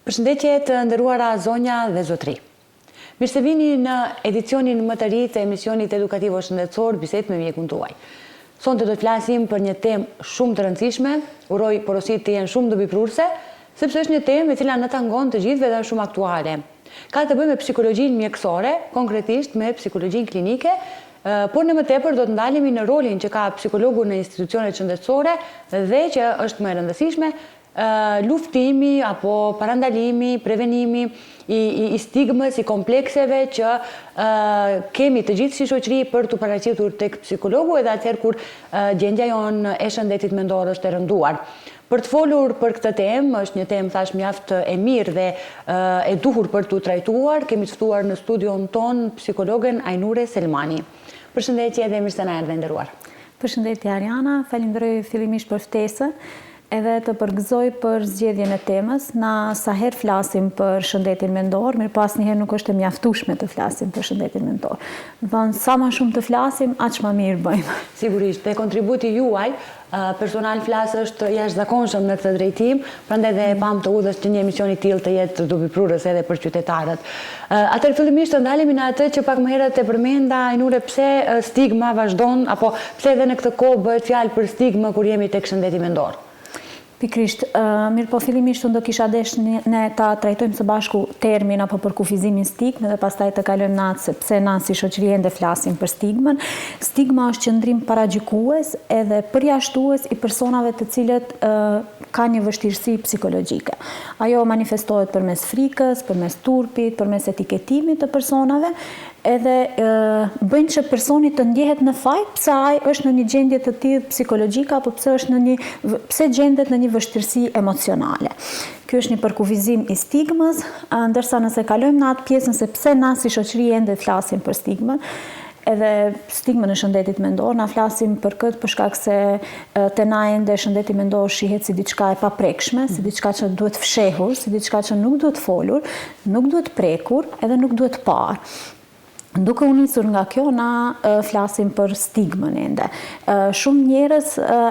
Përshëndetje të nderuara zonja dhe zotri. Mirë se vini në edicionin më të ri të emisionit edukativo shëndetësor Bisedë me mjekun tuaj. Sonte do të flasim për një temë shumë të rëndësishme, uroj porosit të jenë shumë dobiprurse, sepse është një temë e cila na tangon të gjithëve dhe është shumë aktuale. Ka të bëjë me psikologjinë mjekësore, konkretisht me psikologjinë klinike, por në më tepër do të ndalemi në rolin që ka psikologu në institucionet shëndetësore dhe që është më e rëndësishme, luftimi apo parandalimi, prevenimi i stigmës, i komplekseve që kemi të gjithë si shoqëri për të paraqitur tek psikologu edhe atëherë kur gjendja jonë e shëndetit mendor është e rënduar. Për të folur për këtë temë, është një temë thash mjaft e mirë dhe e duhur për të trajtuar, kemi të ftuar në studion ton psikologen Ajnure Selmani. Përshëndetje dhe mirë se na erdhe nderuar. Përshëndetje Ariana, falenderoj fillimisht për ftesën. Edhe të përgëzoj për zgjedhjen e temës. Na sa herë flasim për shëndetin mendor, mirë pas njëherë nuk është e mjaftueshme të flasim për shëndetin mendor. Sa më shumë të flasim, aq më mirë bëjmë. Sigurisht, dhe kontributi juaj personal flas është jashtëzakonshëm në këtë drejtim, prandaj dhe e pam të udhës që një emision i tillë të jetë dobiprurës edhe për qytetarët. Atëherë fillimisht të ndalemi në atë që pak më herët e përmenda, Ajnure, pse stigma vazhdon apo pse edhe në këtë kohë bëhet fjalë për stigmë kur jemi tek shëndeti mendor? Pikrisht, mirë po fillimisht unë do kisha desh ne ta trajtojmë së bashku termin apo për kufizimin stigmë dhe pastaj të kalojmë në atë se pse na si shoqëri ende flasim për stigmën. Stigma është qëndrim paragjykues edhe përjashtues i personave të cilët ka një vështirësi psikologjike. Ajo manifestohet përmes frikës, përmes turpit, përmes etiketimit të personave, edhe bëjnë që personi të ndjehet në faj pse ai është në një gjendje të tillë psikologjike apo pse gjendet në një vështirësi emocionale. Ky është një përkufizim i stigmës, ndërsa nëse kalojmë në atë pjesën se pse na si shoqëri ende flasim për stigmën, edhe stigmën e shëndetit mendor, na flasim për këtë për shkak se te na ende shëndeti mendor shihet si diçka e paprekshme, si diçka që duhet fshehur, si diçka që nuk duhet folur, nuk duhet prekur, edhe nuk duhet parë. Duke u nisur nga kjo, na flasim për stigmën ende. Shumë njerëz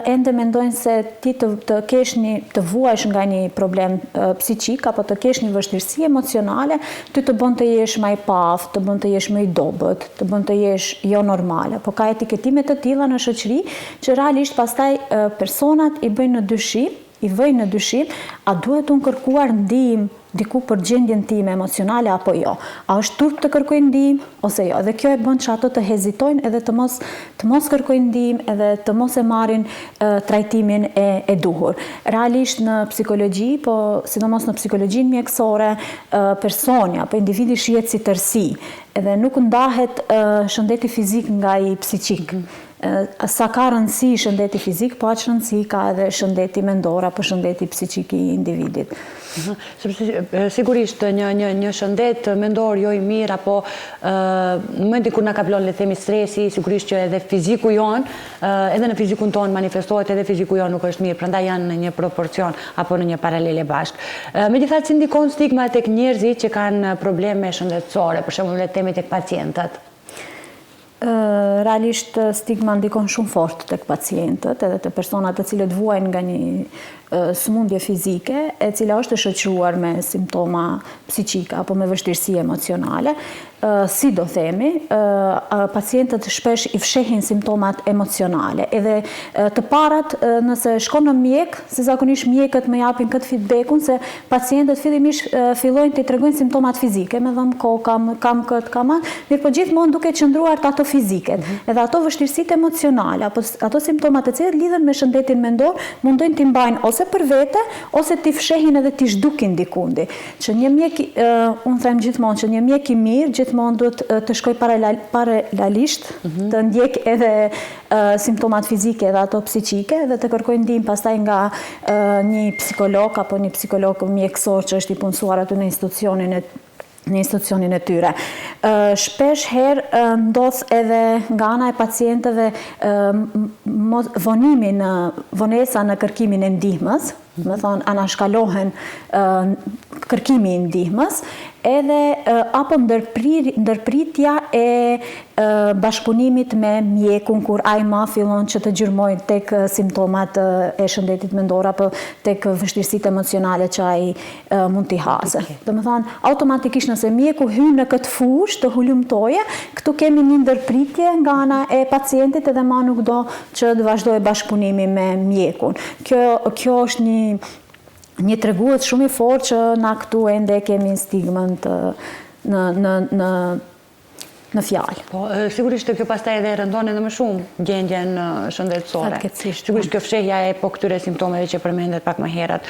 ende mendojnë se ti të vuajsh nga një problem psiqik apo të kesh një vështirësi emocionale, ty të bën të jesh më i paftë, të bën të jesh më i dobët, të bën të jesh jo normale. Po ka etiketime të tilla në shoqëri që realisht pastaj personat i vëjnë në dyshim, a duhet unë kërkuar ndihmë diku për gjendjen time emocionale apo jo? A është turp të kërkoj ndihmë ose jo? Dhe kjo e bën që ato të hezitojnë edhe të mos kërkojnë ndihmë edhe të mos e marrin trajtimin e duhur. Realisht në psikologji, po sidomos në psikologjinë mjekësore, personi apo individi shihet si tërësi, edhe nuk ndahet shëndeti fizik nga i psiqik. Sa ka rëndësi shëndeti fizik, po aq rëndësi ka edhe shëndeti mendor apo shëndeti psiqik i individit. Sigurisht një shëndet mendor jo i mirë apo në momentin kur na kaplon le të themi stresi, sigurisht që edhe fiziku jon, edhe në fizikun ton manifestohet, edhe fiziku jon nuk është mirë, prandaj janë në një proporcion apo në një paralele bashkë. Megjithatë, si ndikon stigma tek njerëzit që kanë probleme shëndetësore, për shembull le të themi tek pacientët? Realisht stigma ndikon shumë fort tek pacientët edhe te personat të cilët vuajnë nga një sëmundje fizike e cila është e shoqëruar me simptoma psiqike apo me vështirësi emocionale. Si do themi, pacientët shpesh i fshehin simptomat emocionale. Edhe të parat, nëse shkon në mjek, se zakonisht mjekët më japin këtë feedbackun se pacientët fillimisht fillojnë të tregojnë simptomat fizike, me dhëmë kohë, kam këtë, kam atë, mirë po gjithmonë duke qëndruar të ato fiziket. Edhe ato vështirësitë emocionale, ato simptomat të cilët lidhen me shëndetin mendor, mundojnë t'i mbajnë ose për vete, ose t'i fshehin edhe t'i zhdukin dikundi. Që një mjek, unë them gjithmonë që një mjek i mirë, gjithmonë duhet të shkoj paralelisht, të ndjek edhe simptomat fizike dhe ato psiqike dhe të kërkoj ndihmë pastaj nga një psikolog apo një psikolog mjekësor që është i punësuar aty në institucionin e tyre. Shpesh herë ndodh edhe nga ana e pacientëve vonesa në kërkimin e ndihmës, me thonë anashkalohen kërkimi i ndihmës, edhe apo ndërpritja e bashkëpunimit me mjekun kur ai ma fillon që të gjyrmojë tek simptomat e shëndetit mendor apo tek vështirësitë emocionale që ai mund t'i hasë. Domethënë, automatikisht nëse mjeku hyn në këtë fushë të hulumtoje, këtu kemi një ndërpritje nga ana e pacientit edhe ma nuk do që të vazhdojë bashkëpunimi me mjekun. Kjo është një tregues shumë i fortë që na këtu ende kemi stigmën në fjalë. Po, sigurisht kjo pastaj edhe rëndon edhe më shumë gjendjen shëndetësore. Sigurisht kjo fshehja e këtyre simptomeve që përmendet pak më herët.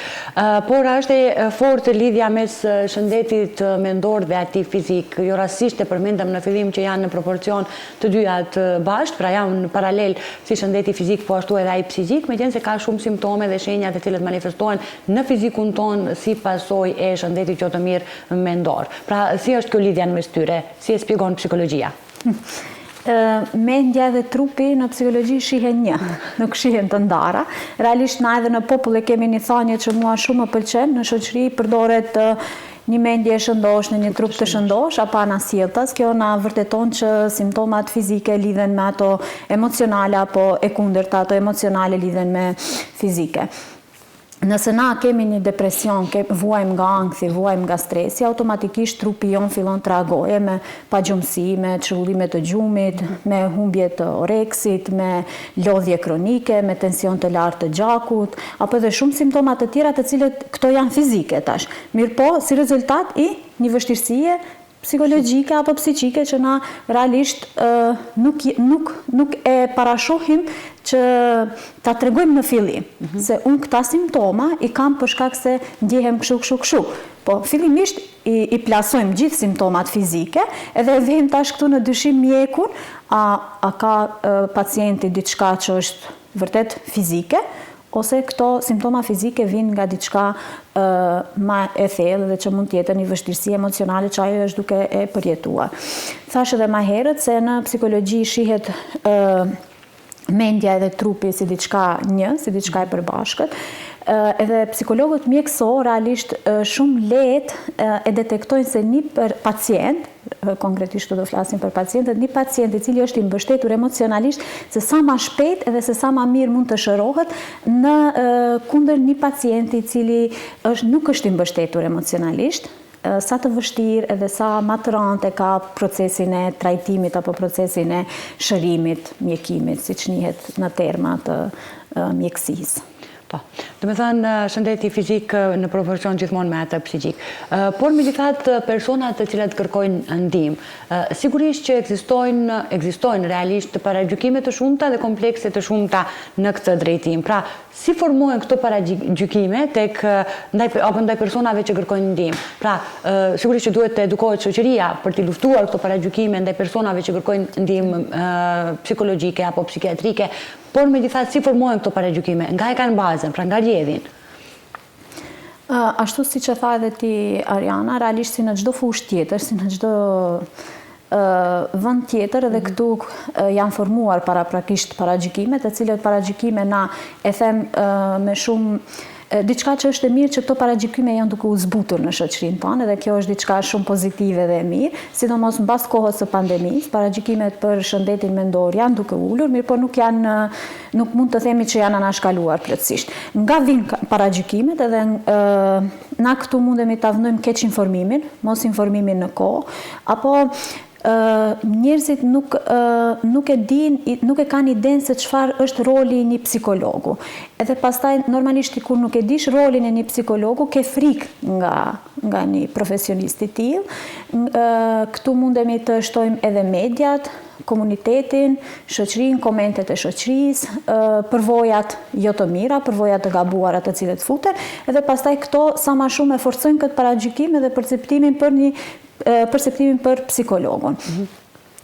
Por është e fortë lidhja mes shëndetit mendor dhe atij fizik. Jo rastësisht e përmendëm në fillim që janë në proporcion të dyja të bashkë, pra janë në paralel si shëndeti fizik po ashtu edhe ai psiqik, megjithëse ka shumë simptome dhe shenja të cilët manifestohen në fizikun ton si pasojë e shëndetit jo të mirë mendor. Pra, si është kjo lidhja mes tyre? Si e shpjegon psikologjia? Mendja dhe trupi në psikologji shihen një, nuk shihen të ndara. Realisht na edhe në popull e kemi një thënie që mua shumë më pëlqen, në shoqëri përdoret një mendje e shëndosh në një trup të shëndosh, apo anasjelltas. Kjo na vërteton që simptomat fizike lidhen me ato emocionale apo e kundërta, ato emocionale lidhen me fizike. Nëse na kemi një depresion, vuajmë nga ankthi, vuajmë nga stresi, automatikisht trupi jon fillon të reagojë me pagjumësi, me çrregullime të gjumit, me humbje të oreksit, me lodhje kronike, me tension të lartë të gjakut, apo edhe shumë simptoma të tjera të cilët këto janë fizike tash. Mirëpo, si rezultat i një vështirësie psikologjike apo psiqike që na realisht nuk e parashohim që ta tregojmë në fillim, se unë këta simptoma i kam për shkak se ndjehem kështu. Po fillimisht i plasojmë gjithë simptomat fizike, edhe vejmë tash këtu në dyshim mjekun, a ka pacienti diçka që është vërtet fizike, ose këto simptoma fizike vinë nga diçka ma e thellë dhe që mund të jetë një vështirësi emocionale që ajo është duke e përjetuar. Thash edhe më herët se në psikologji shihet mendja edhe trupi si diçka një, si diçka e përbashkët. Edhe psikologët mjekësor realisht shumë lehtë e detektojnë se një pacient, konkretisht do flasim për pacientët, një pacient i cili është i mbështetur emocionalisht, se sa ma shpejt edhe se sa ma mirë mund të shërohet në kundër një pacienti i cili nuk është i mbështetur emocionalisht, sa të vështirë edhe sa ma të rëndë ka procesin e trajtimit apo procesin e shërimit, mjekimit, siç njihet në terma të mjekësisë. Po, do me thënë shëndeti fizik në proporcion gjithmonë me atë psiqik. Por megjithatë personat të cilat kërkojnë ndihmë, sigurisht që ekzistojnë realisht paragjykime të shumta dhe komplekse të shumta në këtë drejtim. Pra, si formohen këto paragjykime ndaj personave që kërkojnë ndihmë? Pra, sigurisht që duhet të edukohet shoqëria për të luftuar këto paragjykime ndaj personave që kërkojnë ndihmë psikologjike apo psikiatrike, por megjithatë si formohen këto paragjykime? Nga e kanë bazën, pra nga rrjedhin? Ashtu si që tha edhe ti, Ariana, realisht si në çdo fushë tjetër, si në çdo vend tjetër, edhe këtu janë formuar paraprakisht paragjykime, të cilët paragjykime na e them me shumë diçka që është e mirë që këto paragjykime janë duke u zbutur në shoqërinë tonë, edhe kjo është diçka shumë pozitive dhe e mirë, sidomos mbas kohës së pandemisë, paragjykimet për shëndetin mendor janë duke ulur, mirë po nuk mund të themi që janë anashkaluar plotësisht. Nga vinë paragjykimet edhe na këtu mundemi ta vënojmë keq informimin, mos informimin në kohë, apo njerëzit nuk e kanë idenë se çfarë është roli i një psikologu. Edhe pastaj normalisht kur nuk e dish rolin e një psikologu, ke frikë nga një profesionist i tillë. Këtu mundemi të shtojmë edhe mediat, komunitetin, shoqërinë, komentet e shoqërisë, përvojat jo të mira, përvojat të gabuara të cilët futen, edhe pastaj këto sa më shumë e forcojnë këtë paragjykim edhe perceptimin për psikologun.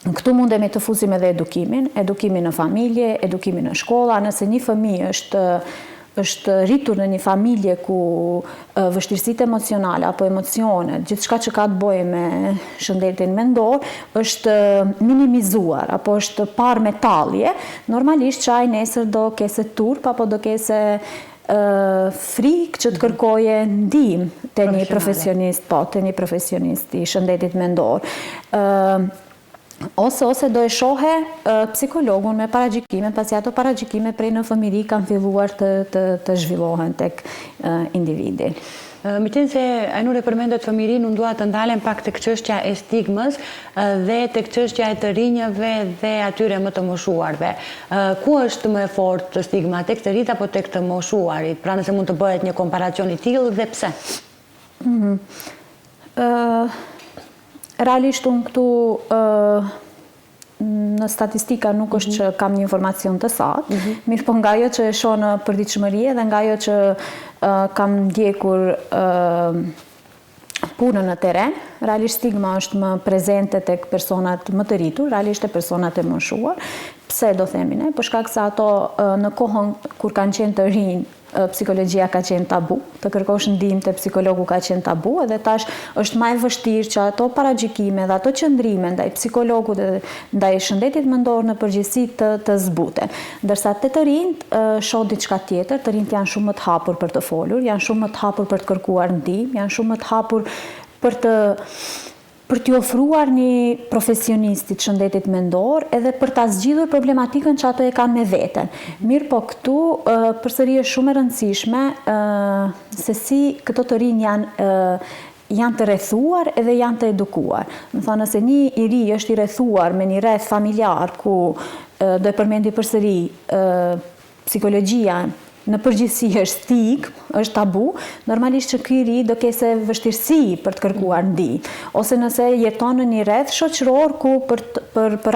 Këtu mundemi të fusim edhe edukimin në familje, edukimin në shkolla, nëse një fëmijë është rritur në një familje ku vështirësitë emocionale apo emocionet, gjithçka që ka të bëjë me shëndetin mendor, është minimizuar apo është parë me tallje, normalisht që ai nesër do kese turp apo do kese frikë që të kërkoje ndihmë te një profesionist, te një profesionist i shëndetit mendor. Ose do e shohe psikologun me paragjykime, pasi ato paragjykime prej në fëmijëri kanë filluar të zhvillohen tek individi. Me qenë se Ajnur e përmendet fëmijërinë, unë dua të ndalem pak tek çështja e stigmës dhe tek çështja e të rinjëve dhe atyre më të moshuarve. Ku është më e fortë stigma, tek të rinjtë apo tek të moshuarit? Pra nëse mund të bëhet një komparacion i tillë dhe pse? Realisht unë këtu në statistika nuk është që kam një informacion të saktë, mirë po nga ajo që e shoh në përditshmëri dhe nga ajo që kam ndjekur punën në teren, realisht stigma është më prezente tek personat më të rritur, realisht e personat e moshuar. Pse do themi ne? Për shkak se ato në kohën kur kanë qenë të rinj, psikologjia ka qenë tabu, të kërkosh ndihmë te psikologu ka qenë tabu, edhe tash është më e vështirë që ato paragjykime dhe ato qëndrime ndaj psikologut dhe ndaj shëndetit mendor në përgjithësi të zbuten. Ndërsa te të rinjt shoh diçka tjetër, të rinjt janë shumë më të hapur për të folur, janë shumë më të hapur për të kërkuar ndihmë, janë shumë më të hapur për t'i ofruar një profesionistit shëndetit mendor edhe për ta zgjidhur problematikën që ato e kanë me veten. Mirë po këtu përsëri është shumë e rëndësishme se si këto të rinj janë të rrethuar edhe janë të edukuar. Do thonë nëse një i ri është i rrethuar me një rreth familjar ku do e përmendi përsëri psikologjia në përgjithësi është stigmë, është tabu, normalisht që ky i ri do kese vështirësi për të kërkuar ndihmë. Ose nëse jeton në një rreth shoqëror ku për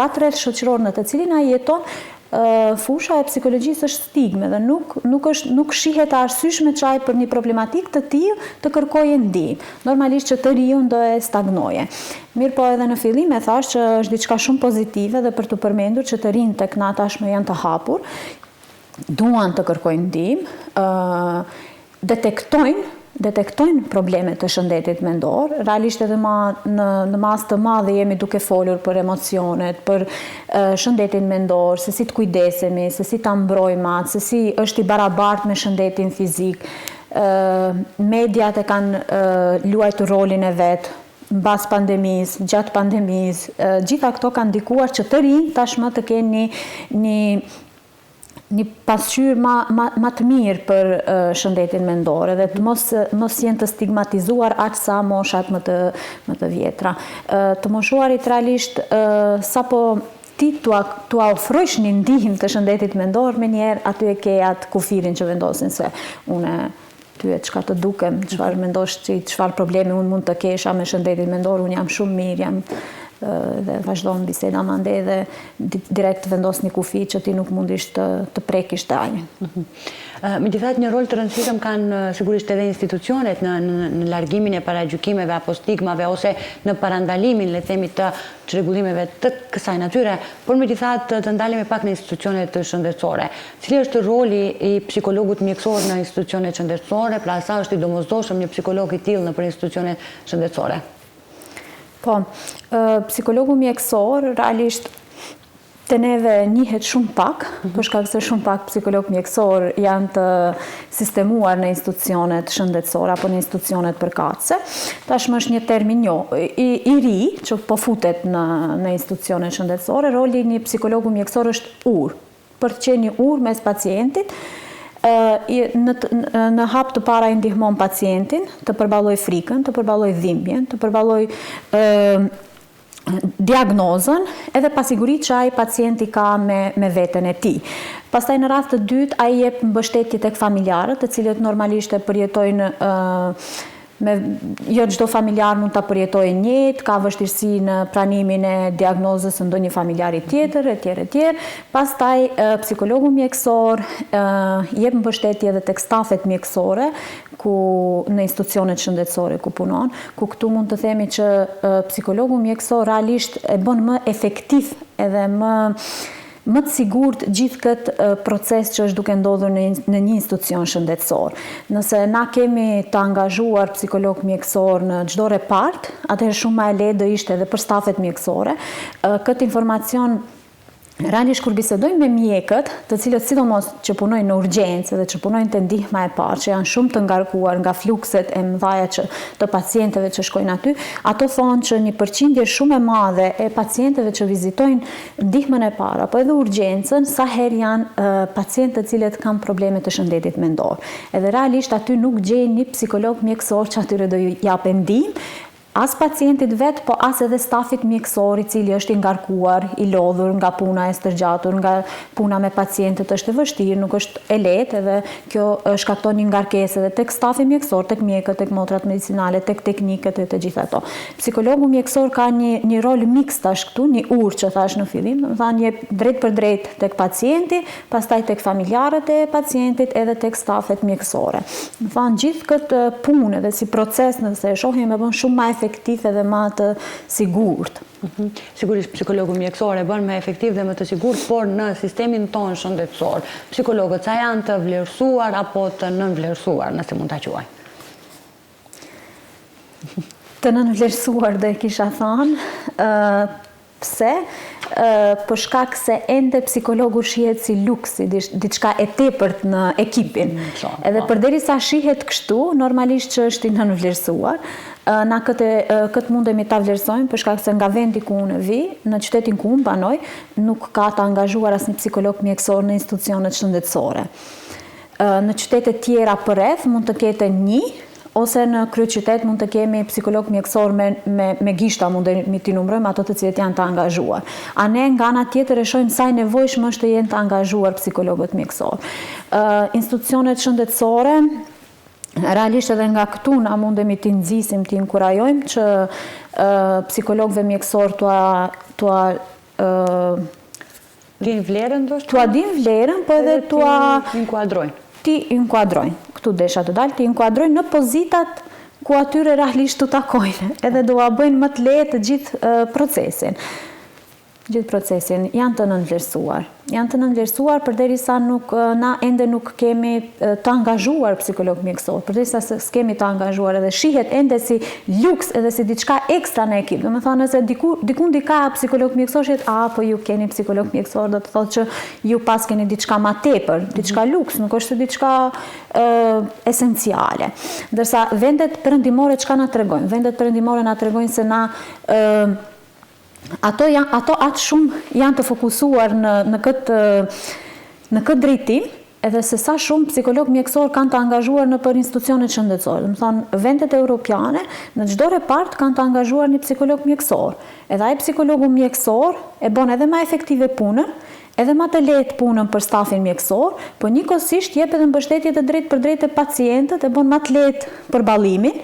atë rreth shoqëror në të cilin ai jeton, fusha e psikologjisë është stigme dhe nuk shihet arsyeshme çaj për një problematik të tillë të kërkojë ndihmë. Normalisht që të riun do e stagnoje. Mirë po edhe në fillim e thash që është diçka shumë pozitive dhe për të përmendur që të rinjt tek na tashmë janë të hapur, duan të kërkojnë ndihmë, detektojnë problemet të shëndetit mendor, realisht edhe në mas të madhe jemi duke folur për emocionet, për shëndetin mendor, se si të kujdesemi, se si të mbrojmë atë, se si është i barabartë me shëndetin fizik. Mediat e kanë luajtur rolin e vetë, mbas pandemisë, gjatë pandemisë, gjitha këto kanë ndikuar që të rinj tashmë të kenë një pasqyrë ma të mirë për shëndetin mendor dhe të mos jenë të stigmatizuar aq sa moshat më të vjetra. Të moshuarit realisht sapo ti t'ua ofrojsh një ndihmë të shëndetit mendor, me njerë aty e ke atë kufirin që vendosin se une ty e qka të dukem, çfarë mendosh që çfarë problemi unë mund të kesha me shëndetin mendor, unë jam shumë mirë, dhe vazhdojnë biseda mande dhe direkt vendos një kufi që ti nuk mundish të prekish dalje. Megjithatë, një rol të rëndësishëm kanë sigurisht edhe institucionet në largimin e paragjykimeve apo stigmave ose në parandalimin, le themi, të çrregullimeve të kësaj natyre, por megjithatë të ndalemi pak në institucionet shëndetësore. Cili është roli i psikologut mjekësor në institucionet shëndetësore, pra sa është i domosdoshëm një psikolog i tillë nëpër institucionet shëndetësore? Po, psikologu mjekësor realisht të neve njihet shumë pak, për shkak se shumë pak psikolog mjekësor janë të sistemuar në institucionet shëndetësore apo në institucionet përkatëse. Tashmë është një termin i ri që po futet në institucionet shëndetësore, roli një psikologu mjekësor është urë, për të qenë një urë mes pacientit, në hap të para i ndihmon pacientin të përballoj frikën, të përballoj dhimbjen, të përballoj diagnozën edhe pasigurit që ai pacienti ka me veten e tij. Pastaj në radhë të dytë ai jep mbështetje tek familjarët, të cilët normalisht e përjetojnë jo çdo familjar mund ta përjetojë njëjtë, ka vështirësi në pranimin e diagnozës së ndonjë familjari tjetër, etj. Pastaj psikologu mjekësor jep mbështetje edhe tek stafet mjekësore në institucionet shëndetësore ku punon, ku këtu mund të themi që psikologu mjekësor realisht e bën më efektiv edhe më të sigurt gjithë këtë proces që është duke ndodhur në një institucion shëndetësor. Nëse na kemi të angazhuar psikolog mjekësor në çdo repart, atëherë shumë më e lehtë do ishte edhe për stafet mjekësore. Këtë informacion Realisht kur bisedojmë me mjekët, të cilët sidomos që punojnë në urgjencë dhe që punojnë te ndihma e parë, që janë shumë të ngarkuar nga flukset e mëdha të pacientëve që shkojnë aty, ato thonë që një përqindje shumë e madhe e pacientëve që vizitojnë ndihmën e parë apo edhe urgjencën, sa herë janë pacientë të cilët kanë probleme të shëndetit mendor. Edhe realisht aty nuk gjejnë një psikolog mjekësor që atyre do ju japë ndihmë, as pacientit vetë, po as edhe stafit mjekësor i cili është i ngarkuar, i lodhur nga puna e stërgjatur, nga puna me pacientët është e vështirë, nuk është e lehtë, edhe kjo shkakton një ngarkesë edhe tek stafi mjekësor, tek mjekët, tek motrat medicinale, tek teknikët e të gjitha ato. Psikologu mjekësor ka një rol miks tash këtu, një urë që thash në fillim, domethënë jep drejt për drejt tek pacienti, pastaj tek familjarët e pacientit edhe tek stafet mjekësore. Domethënë gjithë këtë punë edhe si proces nëse e shohim e bën shumë më efektiv edhe më të sigurt. Sigurisht psikologu mjekësor e bën më efektiv dhe më të sigurt, por në sistemin tonë shëndetësor, psikologët sa janë të vlerësuar apo të nënvlerësuar, nëse mund ta quaj? Të nënvlerësuar dhe kisha thënë, pse? Për shkak se ende psikologu shihet si luksi, diçka e tepërt në ekipin. Edhe përderisa shihet kështu, normalisht që është i nënvlerësuar. Na këtë mundemi ta vlerësojmë për shkak se nga vendi ku unë vi, në qytetin ku unë banoj, nuk ka të angazhuar asnjë psikolog mjekësor në institucionet shëndetësore. Në qytetet tjera përreth mund të ketë një, ose në kryeqytet mund të kemi psikolog mjekësor me gishta, mundemi t'i numërojmë ato të cilët janë të angazhuar. A ne nga ana tjetër e shohim sa e nevojshme është të jenë të angazhuar psikologët mjekësor. Institucionet shëndetësore, realisht edhe nga këtu na mundemi t'i nxisim, t'i inkurajojmë që psikologëve mjekësor tua din vlerën ndoshta? Tua din vlerën, po edhe tua inkuadrojnë. Ti inkuadrojnë. Këtu desha të dalë, ti inkuadrojnë në pozitat ku atyre realisht të takojnë, edhe do a bëjnë më të lehtë gjithë procesin. Gjithë procesin janë të nënvlerësuar. Janë të nënvlerësuar përderisa na ende nuk kemi të angazhuar psikolog mjekësor, përderisa s'kemi të angazhuar edhe shihet ende si luks edhe si diçka ekstra në ekip. Domethënë nëse dikun ka psikolog mjekësor, shihet, po ju keni psikolog mjekësor, do të thotë që ju pas keni diçka më tepër, diçka luks, nuk është diçka esenciale. Ndërsa vendet perëndimore çka na tregojnë? Vendet perëndimore na tregojnë se na ato atë shumë janë të fokusuar në këtë drejtim, edhe se sa shumë psikolog mjekësor kanë të angazhuar në për institucionet shëndetësore. Do të thonë, vendet europiane në çdo repart kanë të angazhuar një psikolog mjekësor. Edhe ai psikologu mjekësor e bën edhe më efektive punën, edhe më të lehtë punën për stafin mjekësor, po njëkohësisht jep edhe mbështetje të drejtë për drejtë te pacientët, e bën më të lehtë përballimin.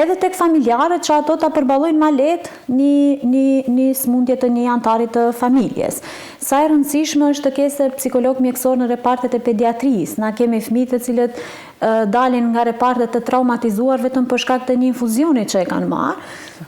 Edhe tek familjarët që ato ta përballojnë më lehtë një smundje të një antarit të familjes. Sa e rëndësishme është të kesh psikolog mjekësor në repartet e pediatrisë. Na kemi fëmijë të cilët dalin nga repartet të traumatizuar vetëm për shkak të një infuzioni që e kanë marrë,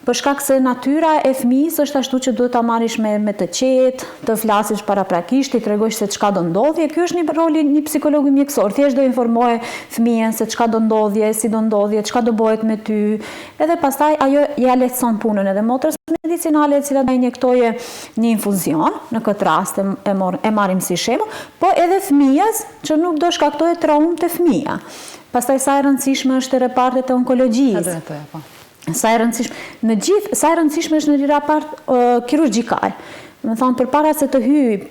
për shkak se natyra e fëmijës është ashtu që duhet ta marrish me të qetë, të flasësh paraprakisht, i tregosh se çka do ndodhje. Ky është një roli një psikologu mjekësor. Thjesht do informoje fëmijën se çka do ndodhje, si do ndodhje, çka do bëhet me ty. Edhe pastaj ajo ja lehtëson punën edhe motrës medicinale e cila do injektoje një infuzion, në këtë rast e marrim si shembull, po edhe fëmijës që nuk do shkaktojë traumë te fëmia. Pastaj sa e rëndësishme është te repartet e onkologjisë. Sa e rëndësishme është në një raport kirurgjikal. Do të thonë përpara se të hyjë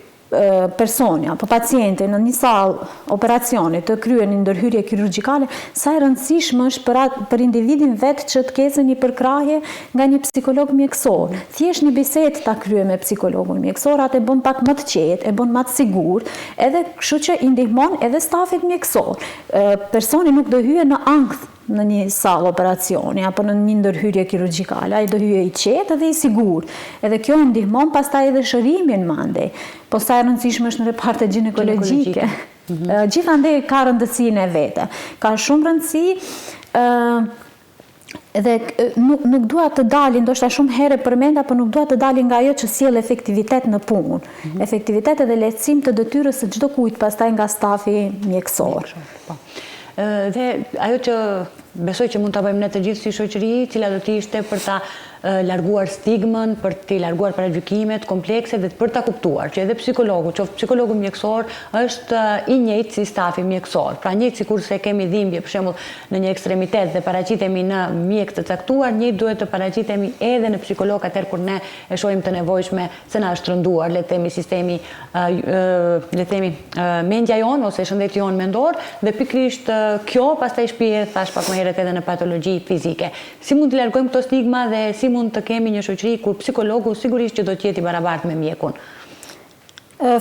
personi apo pacienti në një sallë operacioni të kryen një ndërhyrje kirurgjikale, sa e rëndësishme është për individin vetë që të ketë një përkrahje nga një psikolog mjekësor. Thjesht një bisedë ta krye me psikologun mjekësor, atë e bën pak më të qetë, e bën më të sigurt, edhe kështu që i ndihmon edhe stafit mjekësor. Personi nuk do hyjë në ankth në një sallë operacioni apo në një ndërhyrje kirurgjikale, ai do hyjë i qetë dhe i sigurt. Edhe kjo ndihmon pastaj edhe shërimin mandej. Po sa e rëndësishme është në repartet ginekologjike. Gjithandej ka rëndësinë e vete. Ka shumë rëndësi dhe nuk dua të dalin, ndoshta shumë herë përmenda, por nuk dua të dalin nga ajo që sjell efektivitet në punë. Efektivitet edhe lehtësim të detyrës së çdo kujt pastaj nga stafi mjekësor. Dhe ajo që besoj që mund të bëjmë ne të gjithë si shoqëri, cila do të ishte për ta larguar stigmën, për të larguar paragjykimet komplekse dhe për ta kuptuar që edhe psikologu, qoftë psikologu mjekësor, është i njëjtë si stafi mjekësor. Pra njëjtë sikurse kemi dhimbje për shembull në një ekstremitet dhe paraqitemi në mjek të caktuar, njëjtë duhet të paraqitemi edhe në psikolog atëherë kur ne e shohim të nevojshme se na është rënduar, le të themi sistemi, le të themi mendja jon ose shëndeti jon mendor dhe pikërisht kjo pastaj shpihet thash pak më herët edhe në patologji fizike. Si mund të largojmë këto stigma dhe si mund të kemi një shoqëri kur psikologu sigurisht që do të jetë i barabartë me mjekun?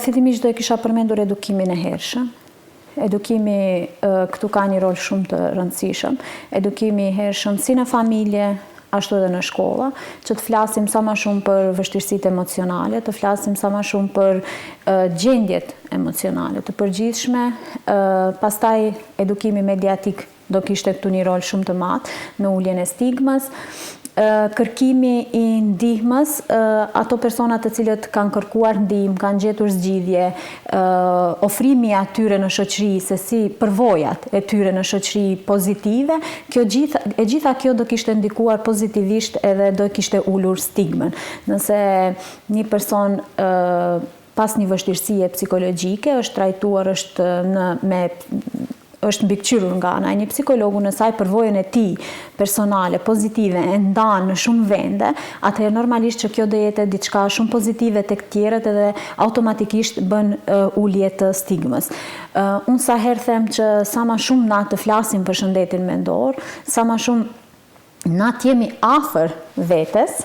Fillimisht do e kisha përmendur edukimin e hershëm. Edukimi këtu ka një rol shumë të rëndësishëm. Edukimi i hershëm si në familje, ashtu edhe në shkolla, që të flasim sa më shumë për vështirësitë emocionale, të flasim sa më shumë për gjendjet emocionale të përgjithshme, pastaj edukimi mediatik do kishte këtu një rol shumë të madh në uljen e stigmës, kërkimi i ndihmës, ato persona të cilët kanë kërkuar ndihmë, kanë gjetur zgjidhje, ofrimi atyre në shoqëri se si përvojat e tyre në shoqëri pozitive, gjitha kjo do kishte ndikuar pozitivisht edhe do kishte ulur stigmën. Nëse një person pas një vështirësie psikologjike është trajtuar është mbikëqyrur nga ana e një psikologu në saj përvojën e tij personale, pozitive, e ndan në shumë vende, atëherë normalisht që kjo do jetë diçka shumë pozitive tek tjerët edhe automatikisht bën ulje të stigmës. Unë sa herë them që sa më shumë na të flasim për shëndetin mendor, sa më shumë na të jemi afër vetes,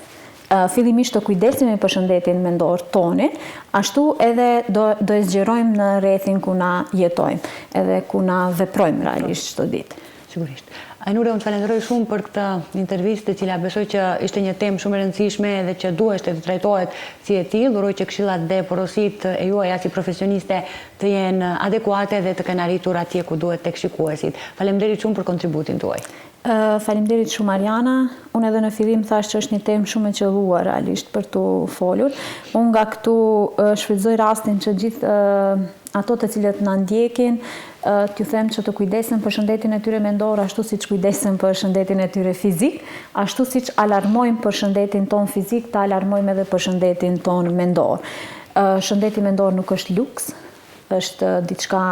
fillimisht të kujdesemi për shëndetin mendor tonin, ashtu edhe do e zgjerojmë në rrethin ku na jetojmë, edhe ku na veprojmë realisht çdo ditë. Sigurisht. Ainure, unë të falenderoj shumë për këtë intervistë, e cila besoj që ishte një temë shumë e rëndësishme dhe që duheshte të trajtohet si e tillë. Uroj që këshillat dhe porositë e juaja si profesioniste të jenë adekuate dhe të kenë arritur atje ku duhet tek shikuesit. Faleminderit shumë për kontributin tuaj. Faleminderit shumë Mariana. Unë edhe në fillim thash që është një temë shumë e qelluar realisht për tu folur. Unë nga këtu shfrytëzoj rastin që gjithë ato të cilët na ndjekin, t'ju them që të kujdesen për shëndetin e tyre mendor, ashtu siç kujdesen për shëndetin e tyre fizik, ashtu siç alarmojmë për shëndetin ton fizik, ta alarmojmë edhe për shëndetin ton mendor. Shëndeti mendor nuk është luks, është diçka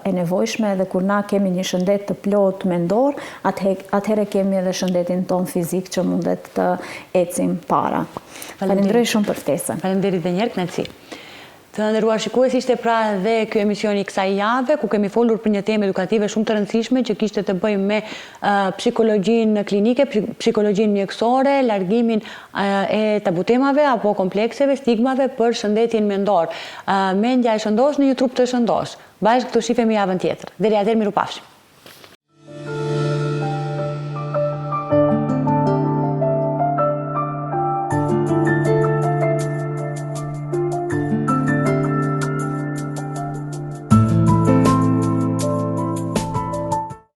e nevojshme dhe kur na kemi një shëndet të plot mendor, atëherë kemi edhe shëndetin ton fizik që mundet të ecim para. Falenderoj shumë për ftesën. Faleminderit edhe një herë, kënaqësi. Të nderuar shikues, ishte pra dhe ky emisioni i kësaj jave ku kemi folur për një temë edukative shumë të rëndësishme që kishte të bëjë me psikologjinë klinike, psikologjinë mjekësore, largimin e tabutemave apo komplekseve, stigmave për shëndetin mendor. Mendja e shëndosh në një trup të shëndosh. Bashkë të shifemi javën tjetër. Deri atëherë, mirupafshim.